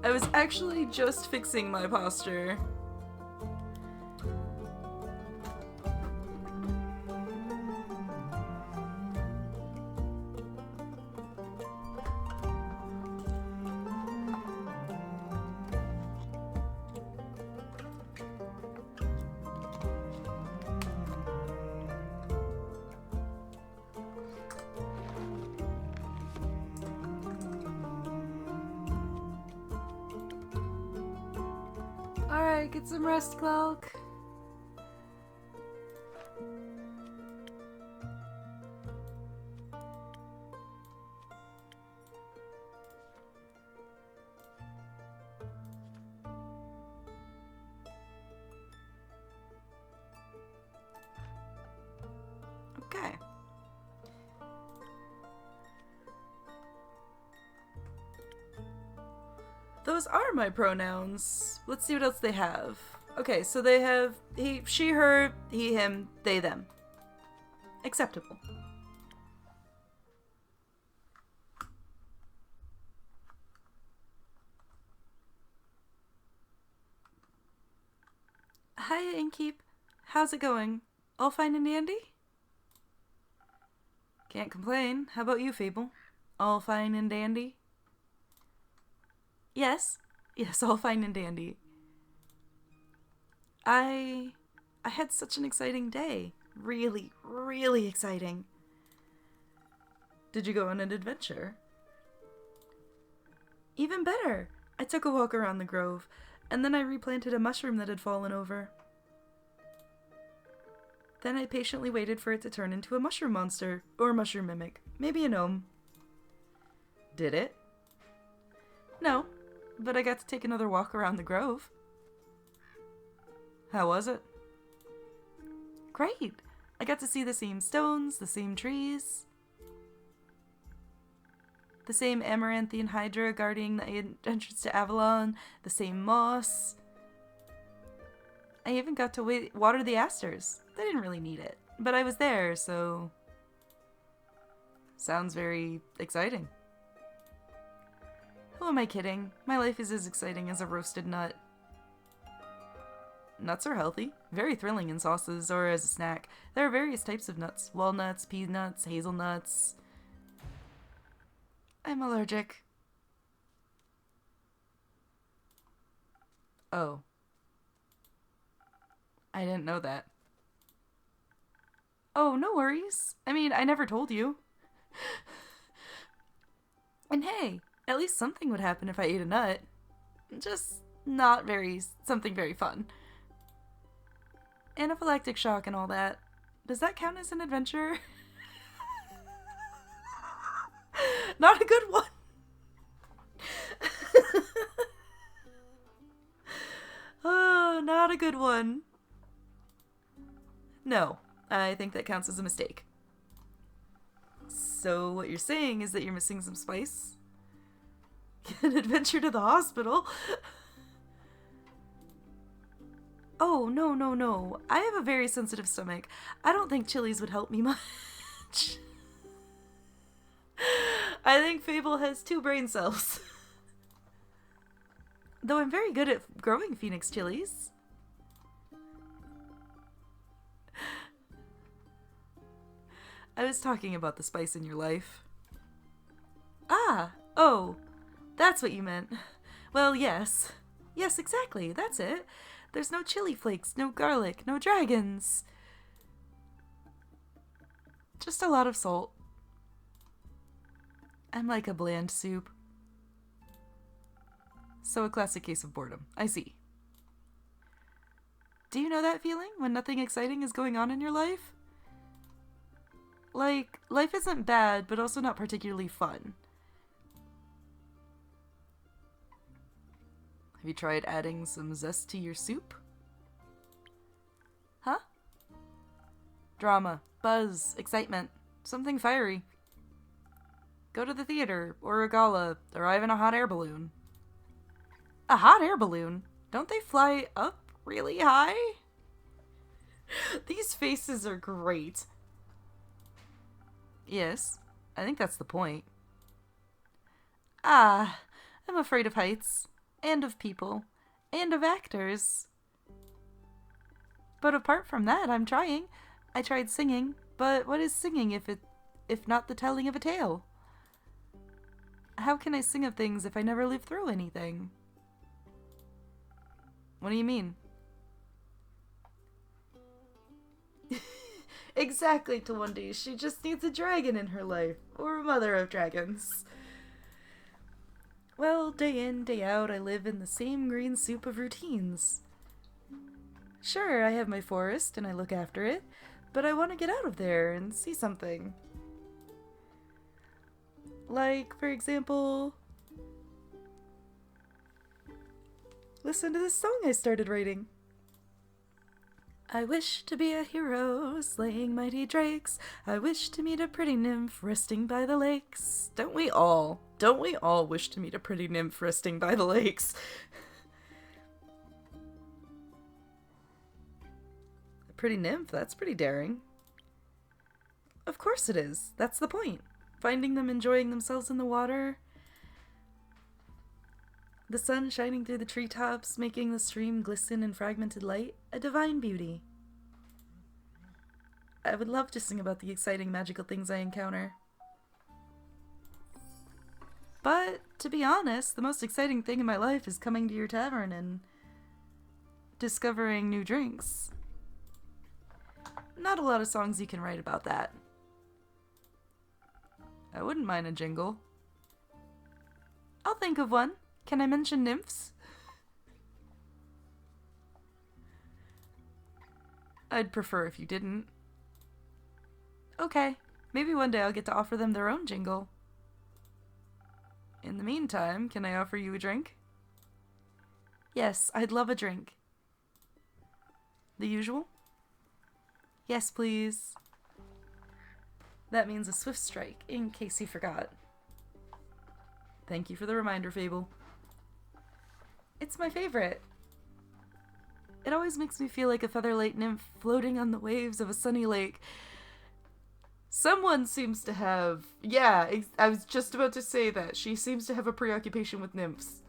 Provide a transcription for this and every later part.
I was actually just fixing my posture. Alright, get some rest, Cloak. Okay. Those are my pronouns. Let's see what else they have. Okay, so they have he, she, her, he, him, they, them. Acceptable. Hiya, Inkeep. How's it going? All fine and dandy? Can't complain. How about you, Fable? All fine and dandy? Yes. Yes, all fine and dandy. I had such an exciting day. Really, really exciting. Did you go on an adventure? Even better. I took a walk around the grove, and then I replanted a mushroom that had fallen over. Then I patiently waited for it to turn into a mushroom monster, or mushroom mimic, maybe a gnome. Did it? No, but I got to take another walk around the grove. How was it? Great! I got to see the same stones, the same trees, the same amaranthian hydra guarding the entrance to Avalon, the same moss. I even got to water the asters. They didn't really need it, but I was there, so... Sounds very exciting. Who am I kidding? My life is as exciting as a roasted nut. Nuts are healthy, very thrilling in sauces or as a snack. There are various types of nuts. Walnuts, peanuts, hazelnuts. I'm allergic. Oh. I didn't know that. Oh, no worries. I mean, I never told you. And hey, at least something would happen if I ate a nut. Just not something very fun. Anaphylactic shock and all that. Does that count as an adventure? Not a good one. Oh, not a good one. No, I think that counts as a mistake. So what you're saying is that you're missing some spice? An adventure to the hospital? Oh, no, no, no. I have a very sensitive stomach. I don't think chilies would help me much. I think Fable has 2 brain cells. Though I'm very good at growing phoenix chilies. I was talking about the spice in your life. Ah, oh, that's what you meant. Well, yes. Yes, exactly, that's it. There's no chili flakes, no garlic, no dragons. Just a lot of salt. I'm like a bland soup. So a classic case of boredom. I see. Do you know that feeling when nothing exciting is going on in your life? Like, life isn't bad, but also not particularly fun. Have you tried adding some zest to your soup? Huh? Drama, buzz, excitement, something fiery. Go to the theater, or a gala, arrive in a hot air balloon. A hot air balloon? Don't they fly up really high? These faces are great. Yes, I think that's the point. Ah, I'm afraid of heights. and of people, and of actors. But apart from that, I'm trying. I tried singing, but what is singing if not the telling of a tale? How can I sing of things if I never live through anything? What do you mean? Exactly, Tawundi. She just needs a dragon in her life, or a mother of dragons. Well, day in, day out, I live in the same green soup of routines. Sure, I have my forest and I look after it, but I want to get out of there and see something. Like, for example, listen to this song I started writing. I wish to be a hero, slaying mighty drakes. I wish to meet a pretty nymph, resting by the lakes. Don't we all? Don't we all wish to meet a pretty nymph resting by the lakes? A pretty nymph? That's pretty daring. Of course it is. That's the point. Finding them enjoying themselves in the water. The sun shining through the treetops, making the stream glisten in fragmented light. A divine beauty. I would love to sing about the exciting magical things I encounter. But, to be honest, the most exciting thing in my life is coming to your tavern and discovering new drinks. Not a lot of songs you can write about that. I wouldn't mind a jingle. I'll think of one. Can I mention nymphs? I'd prefer if you didn't. Okay, maybe one day I'll get to offer them their own jingle. In the meantime, can I offer you a drink? Yes, I'd love a drink. The usual? Yes, please. That means a swift strike, in case you forgot. Thank you for the reminder, Fable. It's my favorite. It always makes me feel like a featherlight nymph floating on the waves of a sunny lake. Someone seems to have... Yeah, I was just about to say that. She seems to have a preoccupation with nymphs.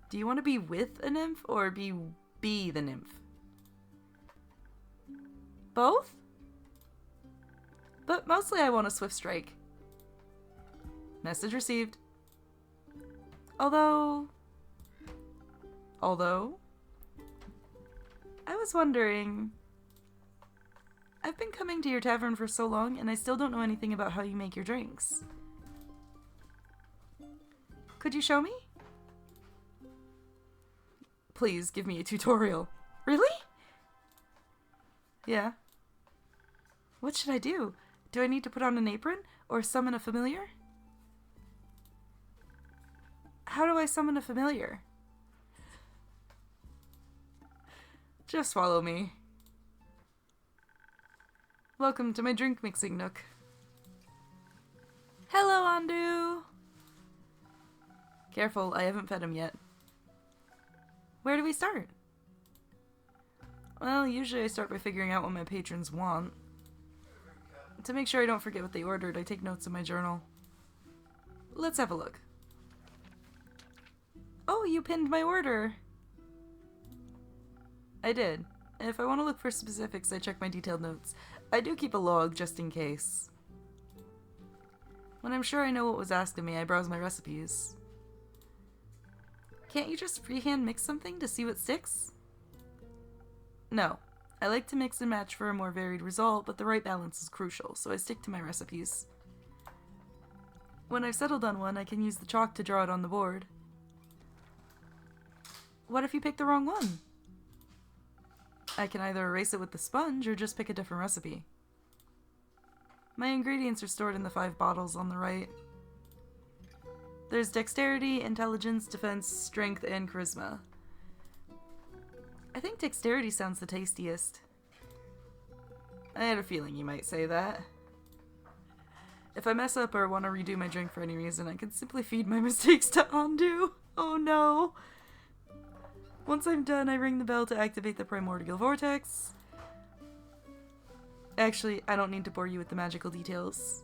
Do you want to be with a nymph or be the nymph? Both? But mostly I want a swift strike. Message received. Although, I was wondering, I've been coming to your tavern for so long and I still don't know anything about how you make your drinks. Could you show me? Please give me a tutorial. Really? Yeah. What should I do? Do I need to put on an apron or summon a familiar? How do I summon a familiar? Just follow me. Welcome to my drink mixing nook. Hello, Andu! Careful, I haven't fed him yet. Where do we start? Well, usually I start by figuring out what my patrons want. To make sure I don't forget what they ordered, I take notes in my journal. Let's have a look. Oh, you pinned my order! I did. If I want to look for specifics, I check my detailed notes. I do keep a log, just in case. When I'm sure I know what was asked of me, I browse my recipes. Can't you just freehand mix something to see what sticks? No. I like to mix and match for a more varied result, but the right balance is crucial, so I stick to my recipes. When I've settled on one, I can use the chalk to draw it on the board. What if you pick the wrong one? I can either erase it with the sponge or just pick a different recipe. My ingredients are stored in the 5 bottles on the right. There's dexterity, intelligence, defense, strength, and charisma. I think dexterity sounds the tastiest. I had a feeling you might say that. If I mess up or want to redo my drink for any reason, I can simply feed my mistakes to Andu. Oh no! Once I'm done, I ring the bell to activate the primordial vortex. Actually, I don't need to bore you with the magical details.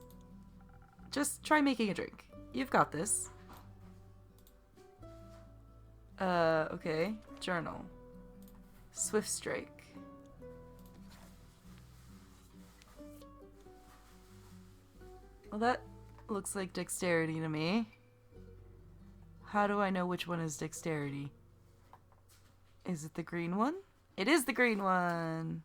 Just try making a drink. You've got this. Okay. Journal. Swift strike. Well, that looks like dexterity to me. How do I know which one is dexterity? Is it the green one? It is the green one!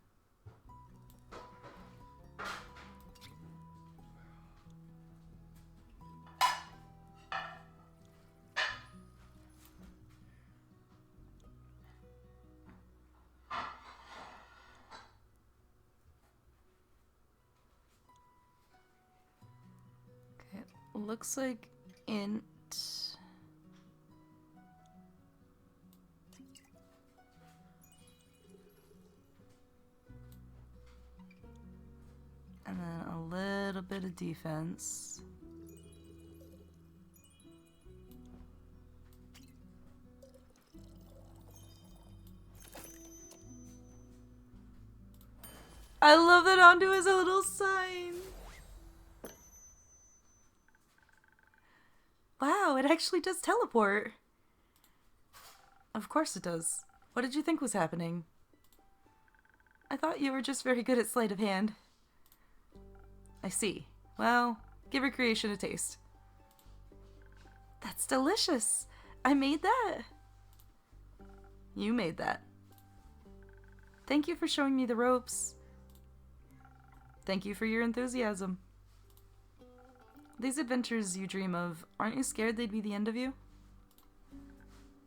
Okay, looks like int. And then a little bit of defense. I love that Ondu is a little sign. Wow, it actually does teleport. Of course it does. What did you think was happening? I thought you were just very good at sleight of hand. I see. Well, give your creation a taste. That's delicious. I made that. You made that. Thank you for showing me the ropes. Thank you for your enthusiasm. These adventures you dream of, aren't you scared they'd be the end of you?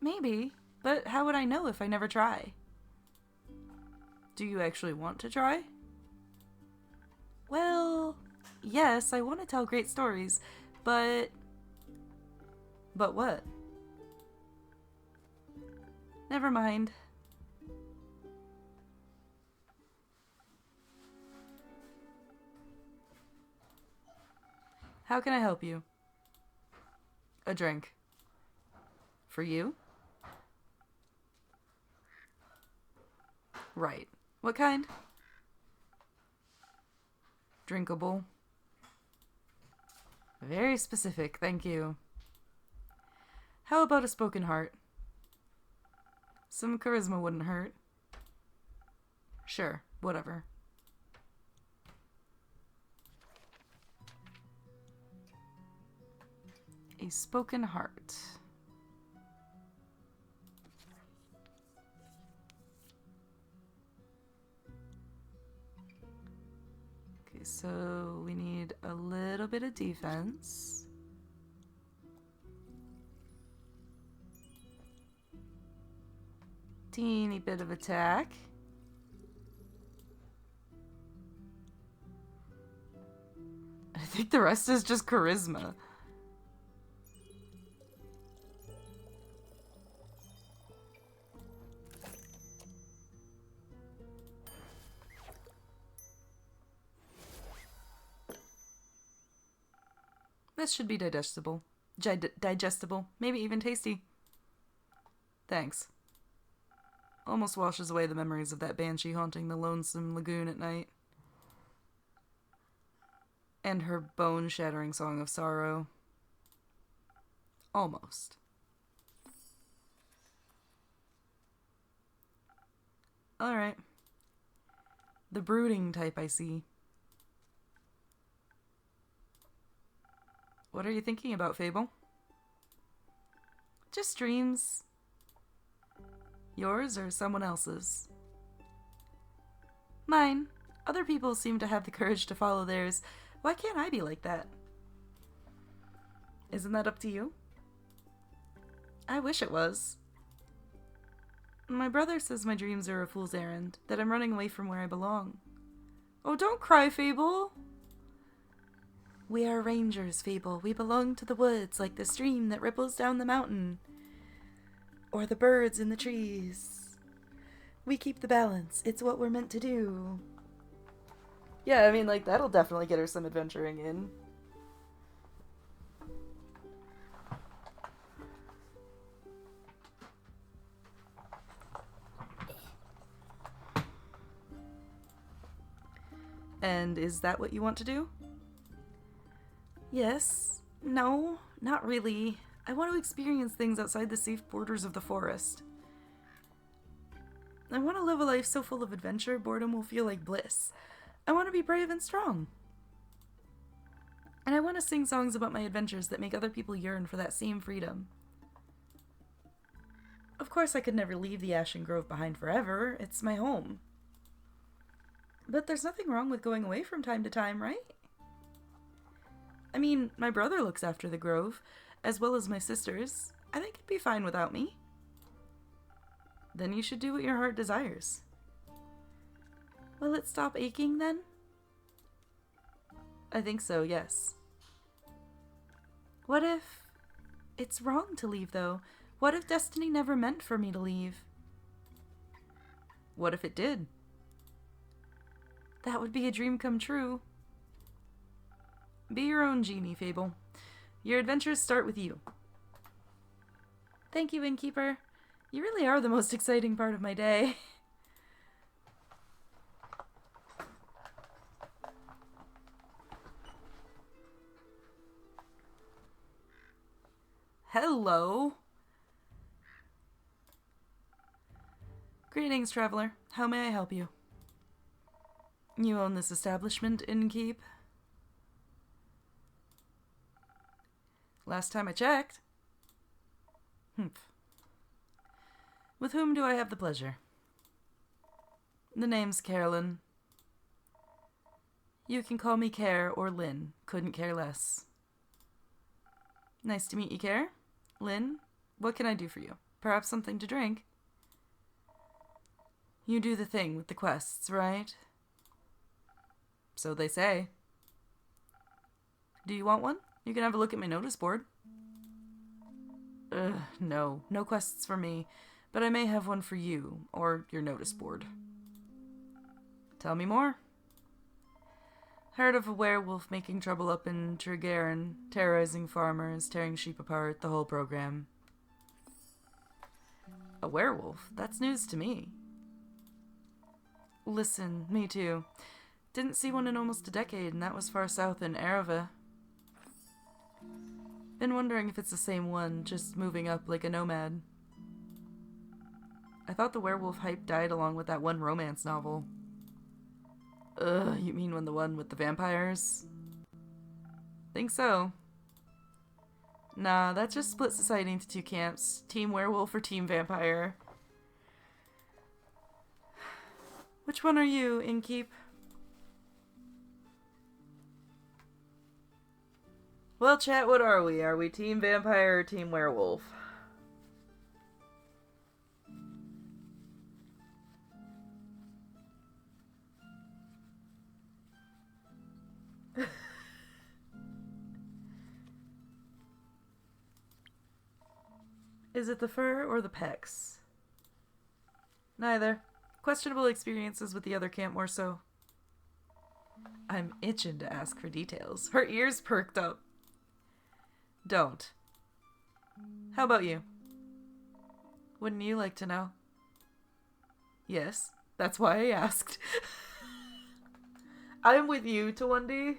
Maybe, but how would I know if I never try? Do you actually want to try? Well, yes, I want to tell great stories, but... But what? Never mind. How can I help you? A drink. For you? Right. What kind? Drinkable. Very specific, thank you. How about a spoken heart? Some charisma wouldn't hurt. Sure, whatever. A spoken heart. Okay, so we need a little bit of defense. Teeny bit of attack. I think the rest is just charisma. This should be digestible. Digestible. Maybe even tasty. Thanks. Almost washes away the memories of that banshee haunting the lonesome lagoon at night. And her bone-shattering song of sorrow. Almost. Alright. The brooding type, I see. What are you thinking about, Fable? Just dreams. Yours or someone else's? Mine. Other people seem to have the courage to follow theirs. Why can't I be like that? Isn't that up to you? I wish it was. My brother says my dreams are a fool's errand, that I'm running away from where I belong. Oh, don't cry, Fable! We are rangers, Fable. We belong to the woods, like the stream that ripples down the mountain. Or the birds in the trees. We keep the balance. It's what we're meant to do. Yeah, I mean, like, that'll definitely get her some adventuring in. And is that what you want to do? Yes. No, not really. I want to experience things outside the safe borders of the forest. I want to live a life so full of adventure, boredom will feel like bliss. I want to be brave and strong. And I want to sing songs about my adventures that make other people yearn for that same freedom. Of course, I could never leave the Ashen Grove behind forever. It's my home. But there's nothing wrong with going away from time to time, right? I mean, my brother looks after the grove, as well as my sisters. I think it'd be fine without me. Then you should do what your heart desires. Will it stop aching then? I think so, yes. What if it's wrong to leave, though? What if destiny never meant for me to leave? What if it did? That would be a dream come true. Be your own genie, Fable. Your adventures start with you. Thank you, Innkeeper. You really are the most exciting part of my day. Hello. Greetings, traveler. How may I help you? You own this establishment, Innkeep? Last time I checked. Humph. With whom do I have the pleasure? The name's Carolyn. You can call me Care or Lynn. Couldn't care less. Nice to meet you, Care. Lynn, what can I do for you? Perhaps something to drink? You do the thing with the quests, right? So they say. Do you want one? You can have a look at my notice board. No. No quests for me. But I may have one for you, or your notice board. Tell me more. Heard of a werewolf making trouble up in Tregaron, terrorizing farmers, tearing sheep apart, the whole program. A werewolf? That's news to me. Listen, me too. Didn't see one in almost a decade, and that was far south in Arava. Been wondering if it's the same one, just moving up like a nomad. I thought the werewolf hype died along with that one romance novel. You mean the one with the vampires? Think so. Nah, that just split society into two camps. Team werewolf or team vampire. Which one are you, Innkeep? Well, chat, what are we? Are we team vampire or team werewolf? Is it the fur or the pecs? Neither. Questionable experiences with the other camp more so. I'm itching to ask for details. Her ears perked up. Don't. How about you? Wouldn't you like to know? Yes, that's why I asked. I'm with you, Tawandi.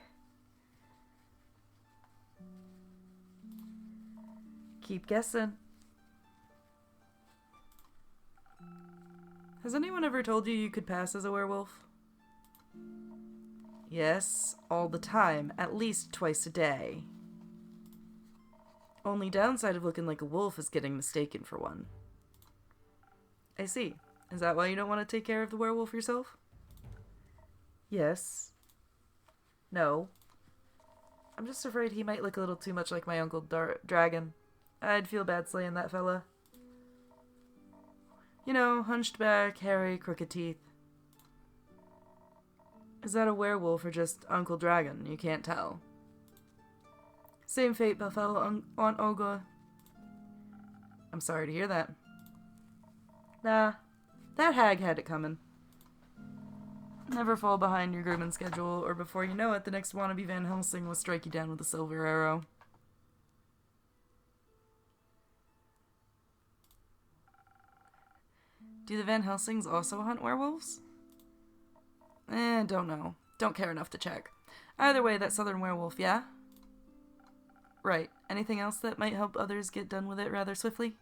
Keep guessing. Has anyone ever told you you could pass as a werewolf? Yes, all the time, at least twice a day. Only downside of looking like a wolf is getting mistaken for one. I see. Is that why you don't want to take care of the werewolf yourself? Yes. No. I'm just afraid he might look a little too much like my Uncle Dragon. I'd feel bad slaying that fella. You know, hunched back, hairy, crooked teeth. Is that a werewolf or just Uncle Dragon? You can't tell. Same fate befell Aunt Olga. I'm sorry to hear that. Nah, that hag had it coming. Never fall behind your grooming schedule, or before you know it, the next wannabe Van Helsing will strike you down with a silver arrow. Do the Van Helsings also hunt werewolves? Don't know. Don't care enough to check. Either way, that southern werewolf, yeah? Right. Anything else that might help others get done with it rather swiftly?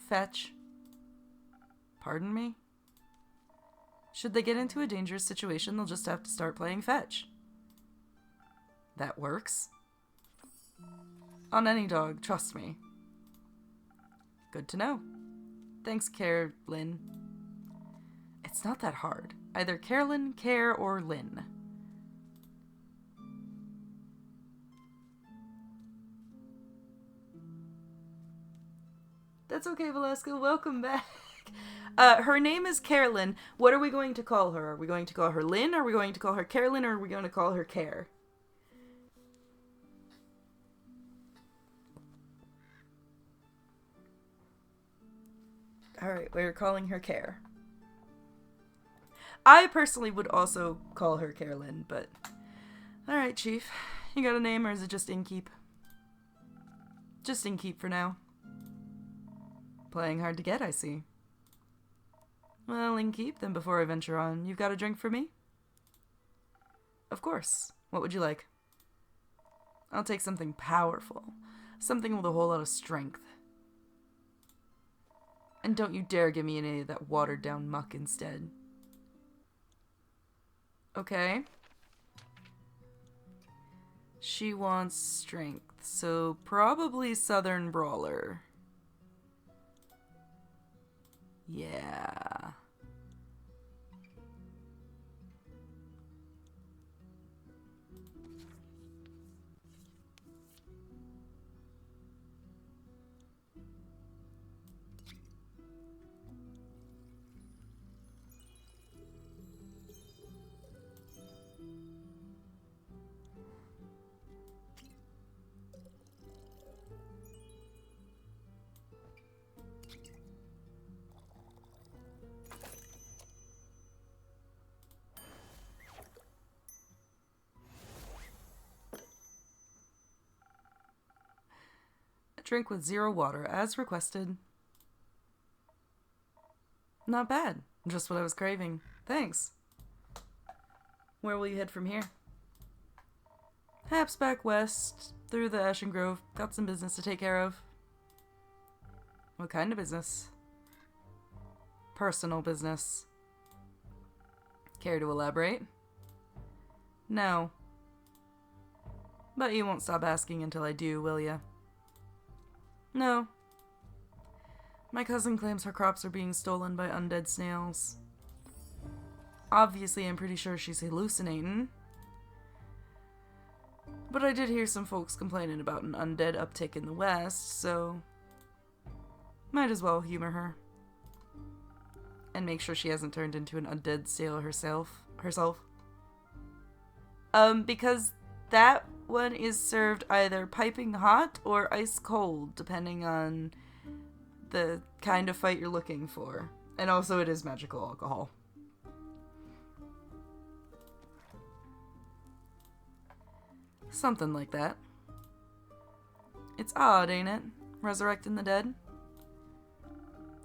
Fetch. Pardon me? Should they get into a dangerous situation, they'll just have to start playing fetch. That works. On any dog, trust me. Good to know. Thanks, Carolyn. It's not that hard. Either Carolyn, Care, or Lynn. That's okay, Velasco. Welcome back. Her name is Carolyn. What are we going to call her? Are we going to call her Lynn? Are we going to call her Carolyn? Or are we going to call her Care? Alright, we're calling her Care. I personally would also call her Carolyn, but... Alright, Chief. You got a name, or is it just Innkeep? Just Innkeep for now. Playing hard to get, I see. Well, Innkeep, then before I venture on, you've got a drink for me? Of course. What would you like? I'll take something powerful. Something with a whole lot of strength. And don't you dare give me any of that watered-down muck instead. Okay. She wants strength, so probably Southern Brawler. Yeah. Drink with 0 water, as requested. Not bad. Just what I was craving. Thanks. Where will you head from here? Perhaps back west, through the Ashen Grove. Got some business to take care of. What kind of business? Personal business. Care to elaborate? No. But you won't stop asking until I do, will ya? No. My cousin claims her crops are being stolen by undead snails. Obviously, I'm pretty sure she's hallucinating. But I did hear some folks complaining about an undead uptick in the west, so... might as well humor her. And make sure she hasn't turned into an undead snail herself. Because that one is served either piping hot or ice cold, depending on the kind of fight you're looking for. And also it is magical alcohol. Something like that. It's odd, ain't it? Resurrecting the dead?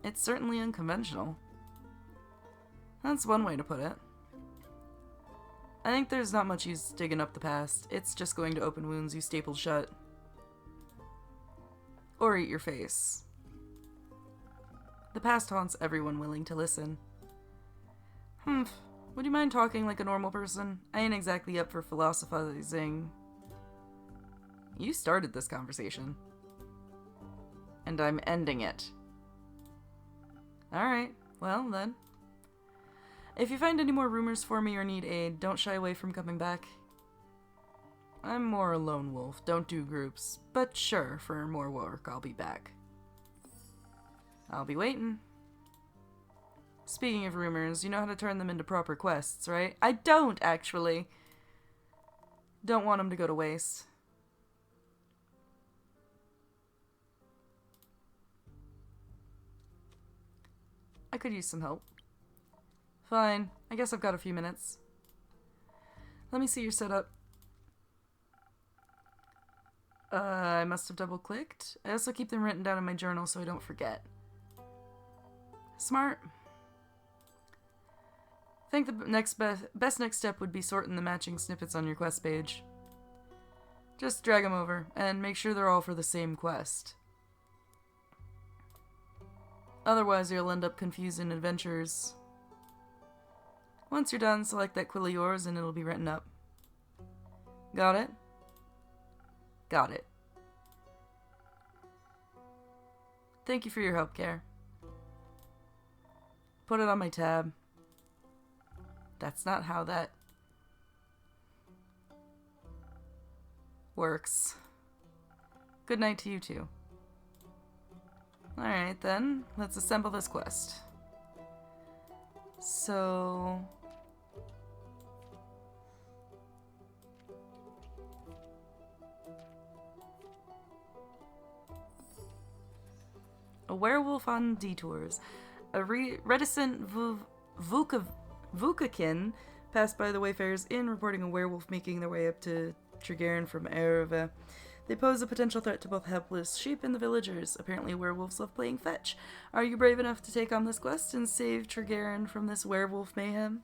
It's certainly unconventional. That's one way to put it. I think there's not much use digging up the past. It's just going to open wounds you stapled shut. Or eat your face. The past haunts everyone willing to listen. Would you mind talking like a normal person? I ain't exactly up for philosophizing. You started this conversation. And I'm ending it. Alright, well then. If you find any more rumors for me or need aid, don't shy away from coming back. I'm more a lone wolf, don't do groups. But sure, for more work, I'll be back. I'll be waiting. Speaking of rumors, you know how to turn them into proper quests, right? I don't, actually. Don't want them to go to waste. I could use some help. Fine. I guess I've got a few minutes. Let me see your setup. I must have double-clicked. I also keep them written down in my journal so I don't forget. Smart. I think the best next step would be sorting the matching snippets on your quest page. Just drag them over, and make sure they're all for the same quest. Otherwise, you'll end up confusing adventures. Once you're done, select that quill of yours, and it'll be written up. Got it? Got it. Thank you for your help, Care. Put it on my tab. That's not how that works. Good night to you too. Alright then, let's assemble this quest. So... a werewolf on detours. A reticent Vukakin passed by the Wayfarers Inn, reporting a werewolf making their way up to Tregaren from Ereva. They pose a potential threat to both helpless sheep and the villagers. Apparently werewolves love playing fetch. Are you brave enough to take on this quest and save Tregaren from this werewolf mayhem?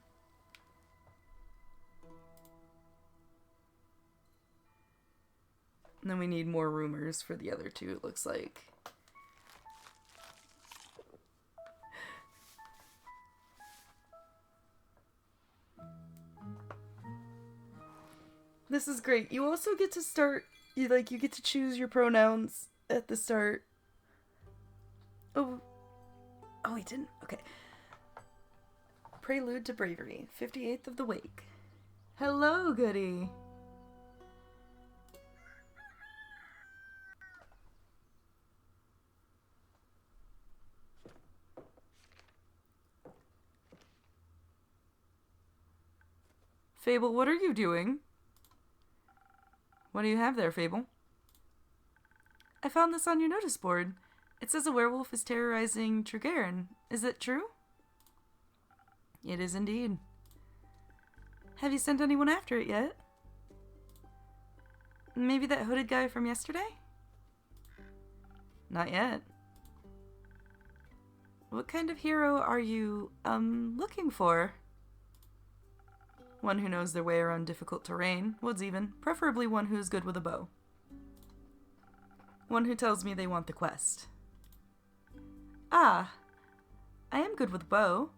And then we need more rumors for the other two, it looks like. This is great. You also get to start, you get to choose your pronouns at the start. Oh, we didn't? Okay. Prelude to Bravery, 58th of the Wake. Hello, goody. Fable, what are you doing? What do you have there, Fable? I found this on your notice board. It says a werewolf is terrorizing Tregaren. Is it true? It is indeed. Have you sent anyone after it yet? Maybe that hooded guy from yesterday? Not yet. What kind of hero are you, looking for? One who knows their way around difficult terrain, woods even, preferably one who is good with a bow. One who tells me they want the quest. Ah, I am good with a bow.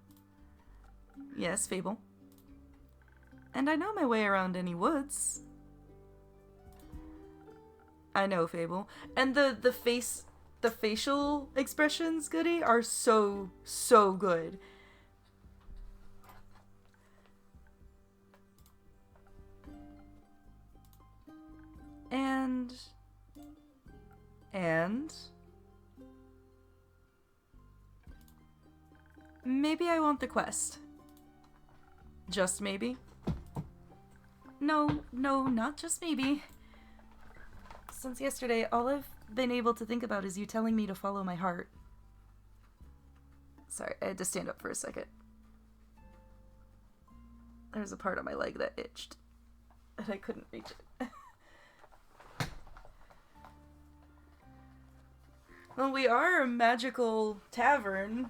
Yes, Fable. And I know my way around any woods. I know, Fable. And the facial expressions, Goody, are so good. And maybe I want the quest. Just maybe? No, not just maybe. Since yesterday, all I've been able to think about is you telling me to follow my heart. Sorry, I had to stand up for a second. There's a part of my leg that itched, and I couldn't reach it. Well, we are a magical tavern.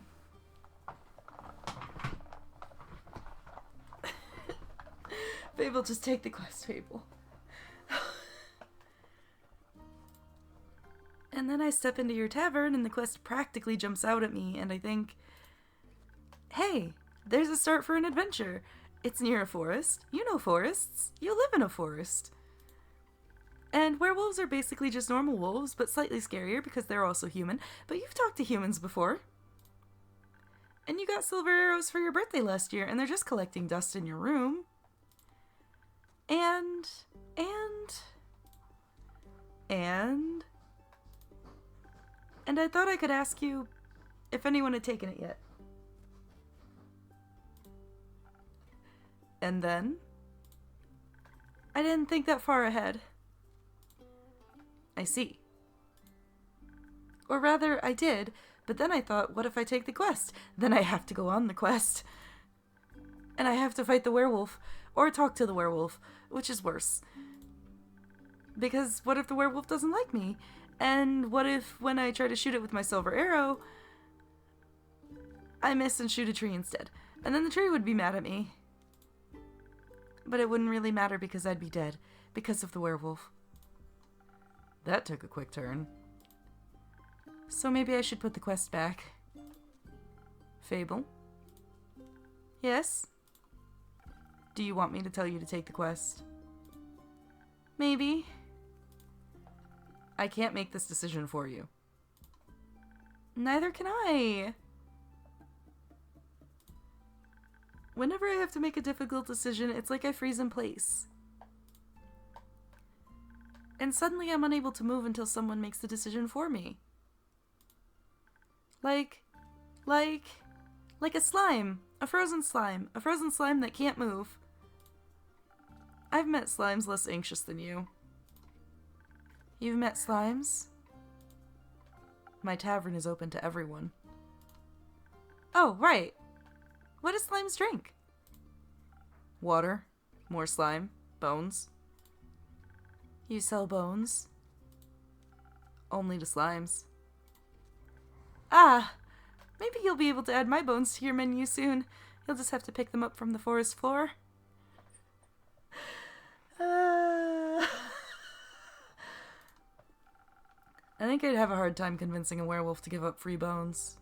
Fable, just take the quest, Fable. And then I step into your tavern and the quest practically jumps out at me and I think, hey, there's a start for an adventure. It's near a forest. You know forests. You live in a forest. And werewolves are basically just normal wolves, but slightly scarier because they're also human. But you've talked to humans before. And you got silver arrows for your birthday last year, and they're just collecting dust in your room. And I thought I could ask you if anyone had taken it yet. And then I didn't think that far ahead. I see. Or rather, I did, but then I thought, what if I take the quest? Then I have to go on the quest. And I have to fight the werewolf, or talk to the werewolf, which is worse. Because what if the werewolf doesn't like me? And what if, when I try to shoot it with my silver arrow, I miss and shoot a tree instead? And then the tree would be mad at me. But it wouldn't really matter because I'd be dead, because of the werewolf. That took a quick turn. So maybe I should put the quest back. Fable? Yes? Do you want me to tell you to take the quest? Maybe. I can't make this decision for you. Neither can I. Whenever I have to make a difficult decision, it's like I freeze in place. And suddenly I'm unable to move until someone makes the decision for me. Like a slime. A frozen slime. A frozen slime that can't move. I've met slimes less anxious than you. You've met slimes? My tavern is open to everyone. Oh, right. What do slimes drink? Water, more slime, bones. You sell bones? Only to slimes. Ah, maybe you'll be able to add my bones to your menu soon. You'll just have to pick them up from the forest floor. I think I'd have a hard time convincing a werewolf to give up free bones.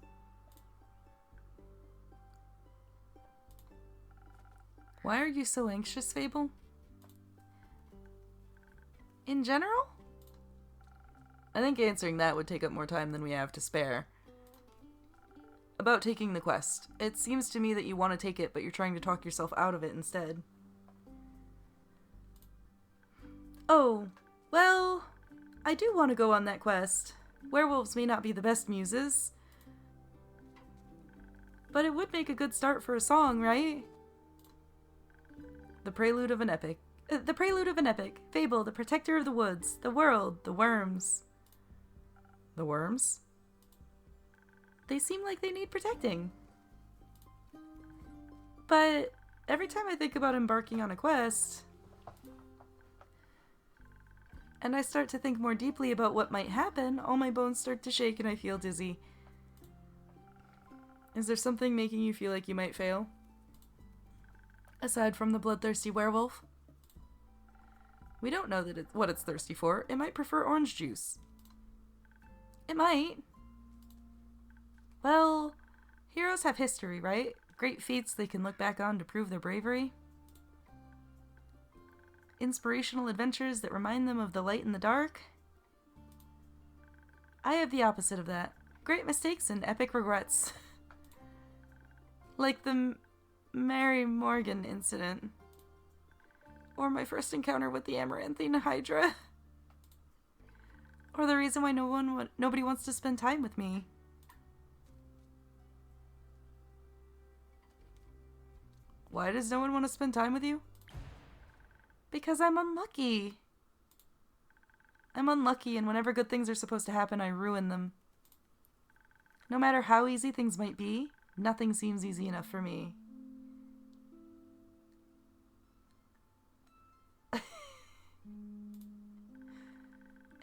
Why are you so anxious, Fable? In general? I think answering that would take up more time than we have to spare. About taking the quest. It seems to me that you want to take it, but you're trying to talk yourself out of it instead. Oh, well, I do want to go on that quest. Werewolves may not be the best muses, but it would make a good start for a song, right? The prelude of an epic. The prelude of an epic. Fable, the protector of the woods, the world, the worms. The worms? They seem like they need protecting. But every time I think about embarking on a quest, and I start to think more deeply about what might happen, all my bones start to shake and I feel dizzy. Is there something making you feel like you might fail? Aside from the bloodthirsty werewolf? We don't know what it's thirsty for. It might prefer orange juice. It might. Well, heroes have history, right? Great feats they can look back on to prove their bravery. Inspirational adventures that remind them of the light and the dark. I have the opposite of that. Great mistakes and epic regrets. Like the Mary Morgan incident. Or my first encounter with the Amaranthine Hydra. Or the reason why nobody wants to spend time with me. Why does no one want to spend time with you? Because I'm unlucky. I'm unlucky, and whenever good things are supposed to happen, I ruin them. No matter how easy things might be, nothing seems easy enough for me.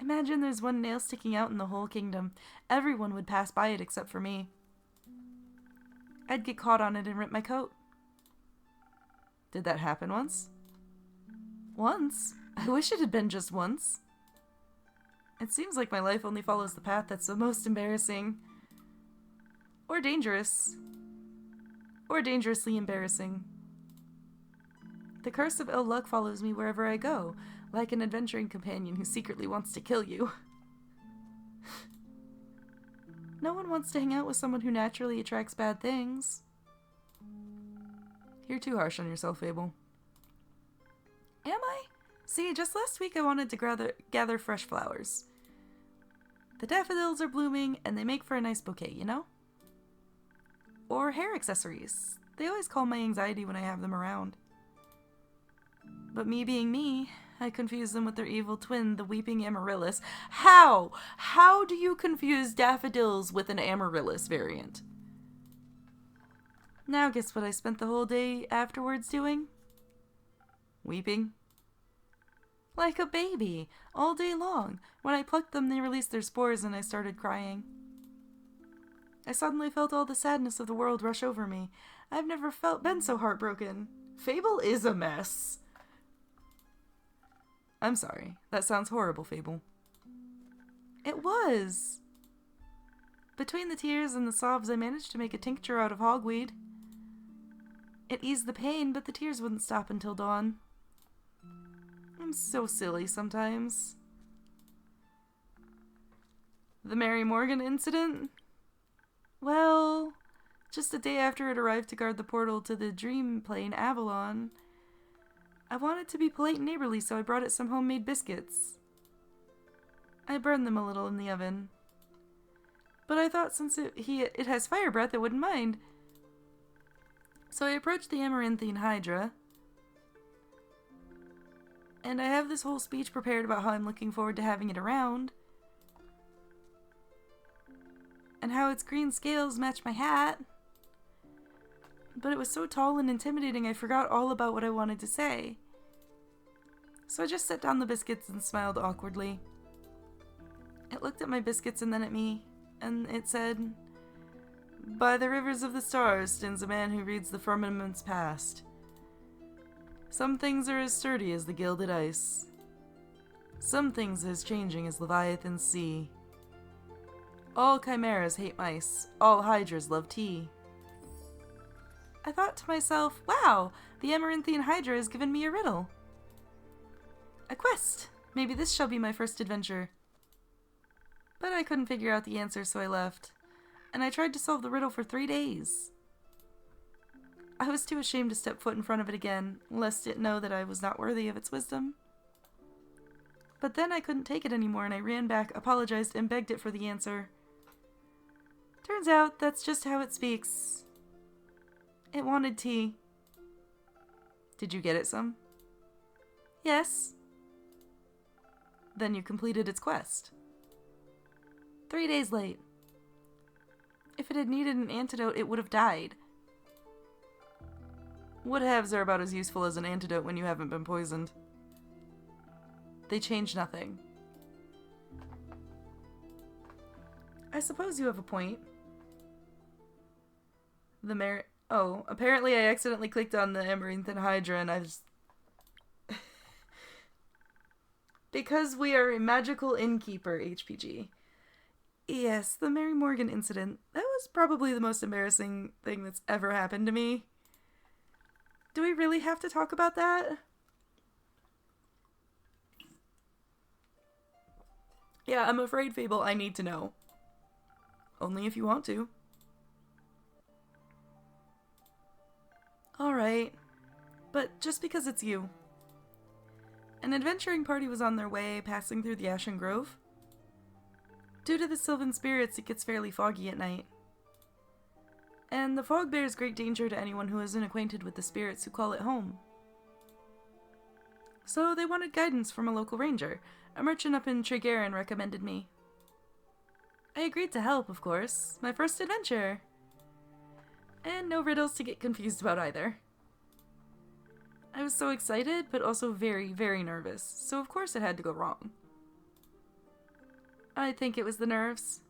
Imagine there's one nail sticking out in the whole kingdom. Everyone would pass by it except for me. I'd get caught on it and rip my coat. Did that happen once? Once? I wish it had been just once. It seems like my life only follows the path that's the most embarrassing. Or dangerous. Or dangerously embarrassing. The curse of ill luck follows me wherever I go, like an adventuring companion who secretly wants to kill you. No one wants to hang out with someone who naturally attracts bad things. You're too harsh on yourself, Fable. Am I? See, just last week I wanted to gather fresh flowers. The daffodils are blooming, and they make for a nice bouquet, you know? Or hair accessories. They always calm my anxiety when I have them around. But me being me, I confuse them with their evil twin, the weeping amaryllis. How? How do you confuse daffodils with an amaryllis variant? Now guess what I spent the whole day afterwards doing? Weeping. Like a baby, all day long. When I plucked them, they released their spores and I started crying. I suddenly felt all the sadness of the world rush over me. I've never been so heartbroken. Fable is a mess. I'm sorry. That sounds horrible, Fable. It was! Between the tears and the sobs, I managed to make a tincture out of hogweed. It eased the pain, but the tears wouldn't stop until dawn. I'm so silly sometimes. The Mary Morgan incident? Well, just a day after it arrived to guard the portal to the dream plane Avalon, I wanted to be polite and neighborly, so I brought it some homemade biscuits. I burned them a little in the oven. But I thought since it has fire breath, it wouldn't mind. So I approached the Amaranthine Hydra, and I have this whole speech prepared about how I'm looking forward to having it around, and how its green scales match my hat. But it was so tall and intimidating, I forgot all about what I wanted to say. So I just set down the biscuits and smiled awkwardly. It looked at my biscuits and then at me, and it said, "By the rivers of the stars stands a man who reads the firmament's past. Some things are as sturdy as the gilded ice. Some things as changing as Leviathan's sea. All chimeras hate mice, all hydras love tea." I thought to myself, wow, the Amaranthine Hydra has given me a riddle. A quest! Maybe this shall be my first adventure. But I couldn't figure out the answer, so I left. And I tried to solve the riddle for 3 days. I was too ashamed to step foot in front of it again, lest it know that I was not worthy of its wisdom. But then I couldn't take it anymore, and I ran back, apologized, and begged it for the answer. Turns out that's just how it speaks. It wanted tea. Did you get it some? Yes. Then you completed its quest. 3 days late. If it had needed an antidote, it would have died. Would-haves are about as useful as an antidote when you haven't been poisoned. They change nothing. I suppose you have a point. Oh, apparently I accidentally clicked on the Amaranthine Hydra and I just... Because we are a magical innkeeper, HPG. Yes, the Mary Morgan incident. That was probably the most embarrassing thing that's ever happened to me. Do we really have to talk about that? Yeah, I'm afraid, Fable, I need to know. Only if you want to. Alright, but just because it's you. An adventuring party was on their way, passing through the Ashen Grove. Due to the Sylvan spirits, it gets fairly foggy at night. And the fog bears great danger to anyone who isn't acquainted with the spirits who call it home. So they wanted guidance from a local ranger. A merchant up in Tregarin recommended me. I agreed to help, of course. My first adventure. And no riddles to get confused about either. I was so excited, but also very, very nervous, so of course it had to go wrong. I think it was the nerves.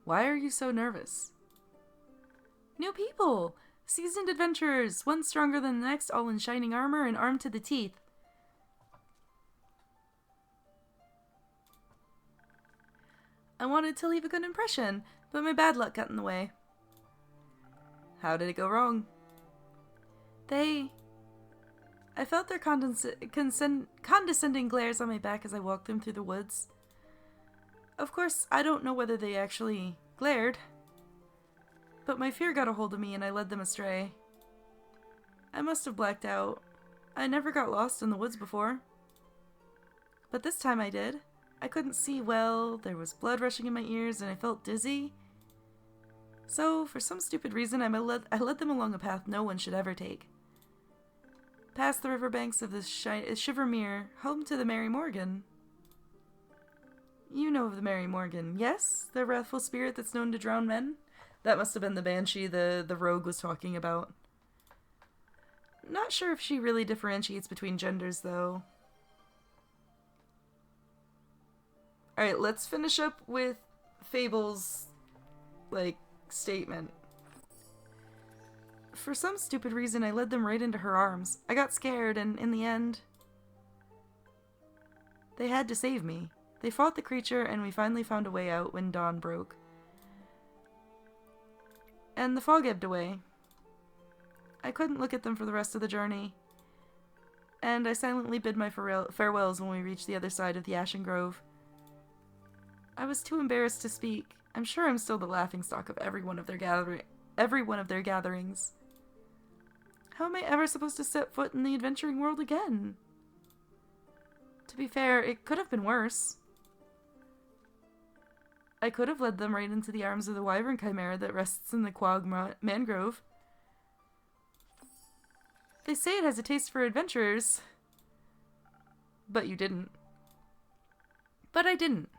Why are you so nervous? New people! Seasoned adventurers, one stronger than the next, all in shining armor and armed to the teeth. I wanted to leave a good impression, but my bad luck got in the way. How did it go wrong? I felt their condescending glares on my back as I walked them through the woods. Of course, I don't know whether they actually glared, but my fear got a hold of me and I led them astray. I must have blacked out. I never got lost in the woods before. But this time I did. I couldn't see well, there was blood rushing in my ears, and I felt dizzy. So, for some stupid reason, I led them along a path no one should ever take. Past the riverbanks of the Shivermere, home to the Mary Morgan. You know of the Mary Morgan, yes? The wrathful spirit that's known to drown men? That must have been the banshee the rogue was talking about. Not sure if she really differentiates between genders, though. Alright, let's finish up with Fable's, statement. For some stupid reason, I led them right into her arms. I got scared, and in the end, they had to save me. They fought the creature, and we finally found a way out when dawn broke. And the fog ebbed away. I couldn't look at them for the rest of the journey. And I silently bid my farewells when we reached the other side of the Ashen Grove. I was too embarrassed to speak. I'm sure I'm still the laughingstock of every one of their gatherings. How am I ever supposed to set foot in the adventuring world again? To be fair, it could have been worse. I could have led them right into the arms of the wyvern chimera that rests in the Quag mangrove. They say it has a taste for adventurers. But you didn't. But I didn't.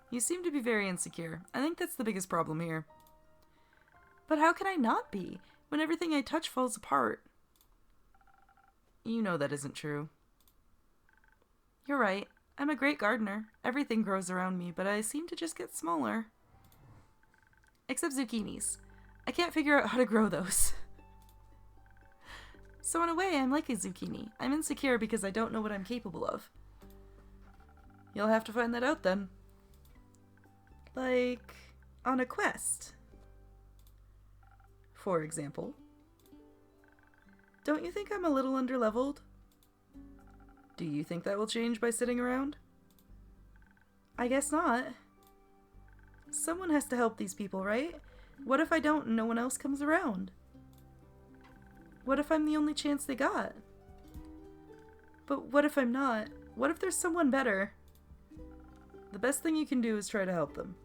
You seem to be very insecure. I think that's the biggest problem here. But how can I not be, when everything I touch falls apart? You know that isn't true. You're right. I'm a great gardener. Everything grows around me, but I seem to just get smaller. Except zucchinis. I can't figure out how to grow those. So in a way, I'm like a zucchini. I'm insecure because I don't know what I'm capable of. You'll have to find that out then. Like, on a quest. For example. Don't you think I'm a little underleveled? Do you think that will change by sitting around? I guess not. Someone has to help these people, right? What if I don't and no one else comes around? What if I'm the only chance they got? But what if I'm not? What if there's someone better? The best thing you can do is try to help them.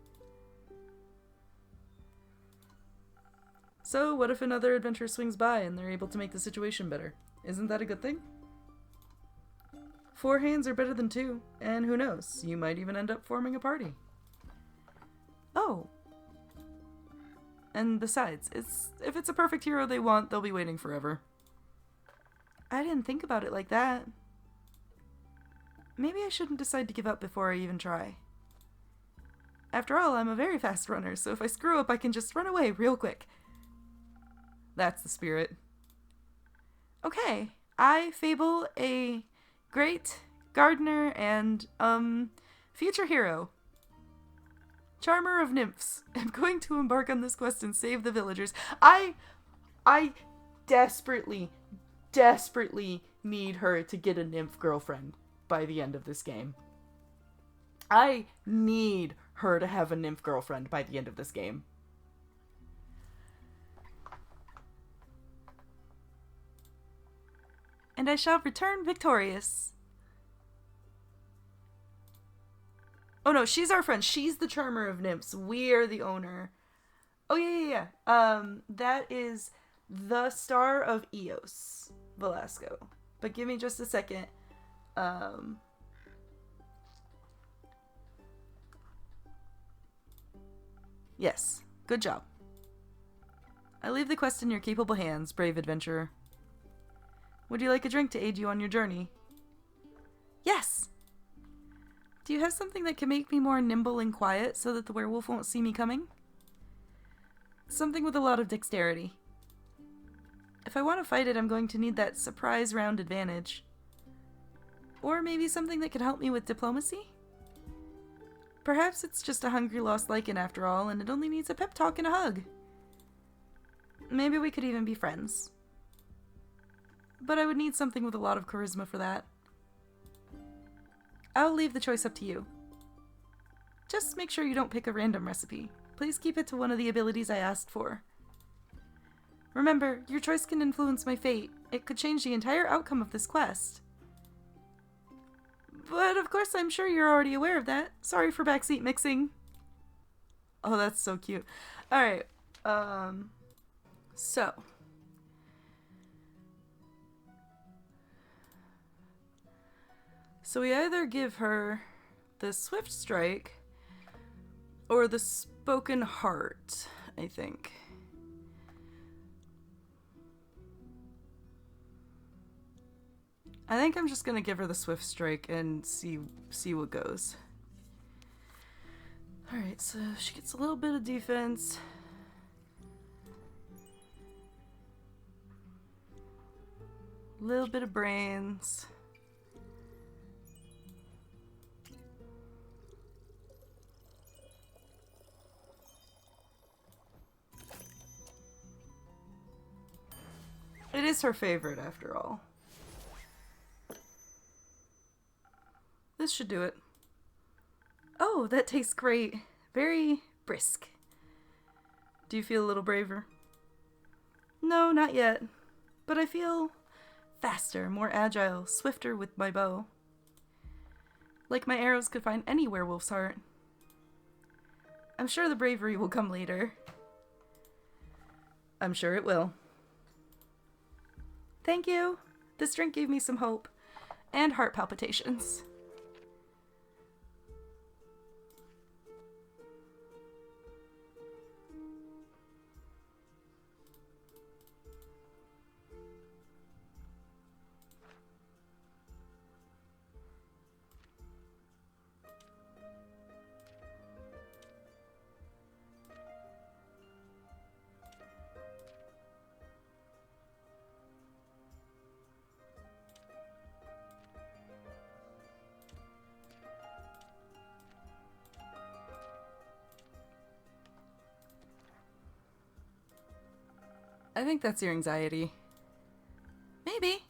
So, what if another adventurer swings by and they're able to make the situation better? Isn't that a good thing? 4 hands are better than 2, and who knows, you might even end up forming a party. Oh. And besides, if it's a perfect hero they want, they'll be waiting forever. I didn't think about it like that. Maybe I shouldn't decide to give up before I even try. After all, I'm a very fast runner, so if I screw up, I can just run away real quick. That's the spirit. Okay, I fable a great gardener and, future hero. Charmer of nymphs. I'm going to embark on this quest and save the villagers. I desperately need her to get a nymph girlfriend by the end of this game. I need her to have a nymph girlfriend by the end of this game. And I shall return victorious. Oh no, she's our friend. She's the charmer of nymphs. We are the owner. Oh yeah. That is the Star of Eos, Velasco. But give me just a second. Yes, good job. I leave the quest in your capable hands, brave adventurer. Would you like a drink to aid you on your journey? Yes! Do you have something that can make me more nimble and quiet so that the werewolf won't see me coming? Something with a lot of dexterity. If I want to fight it, I'm going to need that surprise round advantage. Or maybe something that could help me with diplomacy? Perhaps it's just a hungry lost lichen after all, and it only needs a pep talk and a hug. Maybe we could even be friends. But I would need something with a lot of charisma for that. I'll leave the choice up to you. Just make sure you don't pick a random recipe. Please keep it to one of the abilities I asked for. Remember, your choice can influence my fate. It could change the entire outcome of this quest. But of course I'm sure you're already aware of that. Sorry for backseat mixing. Oh, that's so cute. Alright, so... So we either give her the Swift Strike or the Spoken Heart, I think. I think I'm just gonna give her the Swift Strike and see what goes. Alright, so she gets a little bit of defense. A little bit of brains. is her favorite, after all. This should do it. Oh, that tastes great. Very brisk. Do you feel a little braver? No, not yet. But I feel faster, more agile, swifter with my bow. Like my arrows could find any werewolf's heart. I'm sure the bravery will come later. I'm sure it will. Thank you. This drink gave me some hope. And heart palpitations. I think that's your anxiety. Maybe.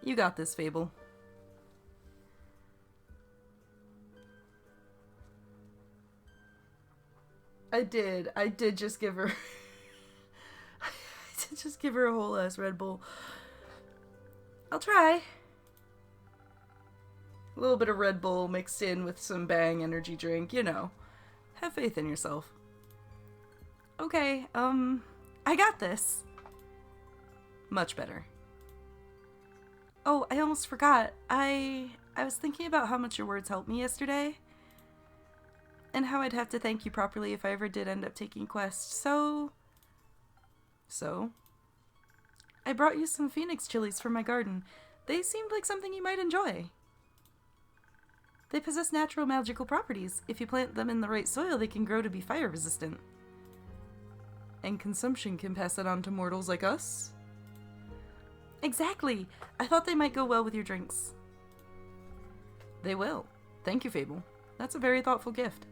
You got this, Fable. I did just give her... I did just give her a whole ass Red Bull. I'll try. A little bit of Red Bull mixed in with some Bang energy drink, you know. Have faith in yourself. Okay, I got this. Much better. Oh, I almost forgot. I was thinking about how much your words helped me yesterday. And how I'd have to thank you properly if I ever did end up taking Quest. So, I brought you some Phoenix chilies from my garden. They seemed like something you might enjoy. They possess natural magical properties. If you plant them in the right soil, they can grow to be fire resistant. And consumption can pass it on to mortals like us? Exactly! I thought they might go well with your drinks. They will. Thank you, Fable. That's a very thoughtful gift.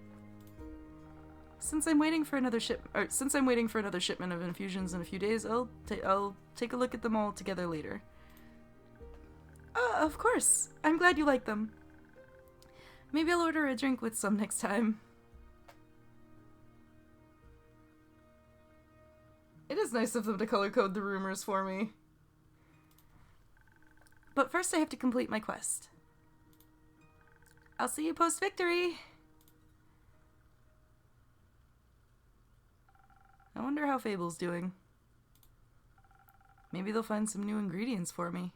Since I'm waiting for another shipment of infusions in a few days, I'll take a look at them all together later. Of course. I'm glad you like them. Maybe I'll order a drink with some next time. It is nice of them to color code the rumors for me. But first I have to complete my quest. I'll see you post-victory! I wonder how Fable's doing. Maybe they'll find some new ingredients for me.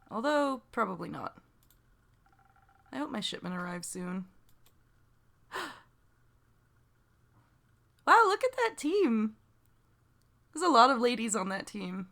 Although, probably not. I hope my shipment arrives soon. Wow, look at that team! There's a lot of ladies on that team.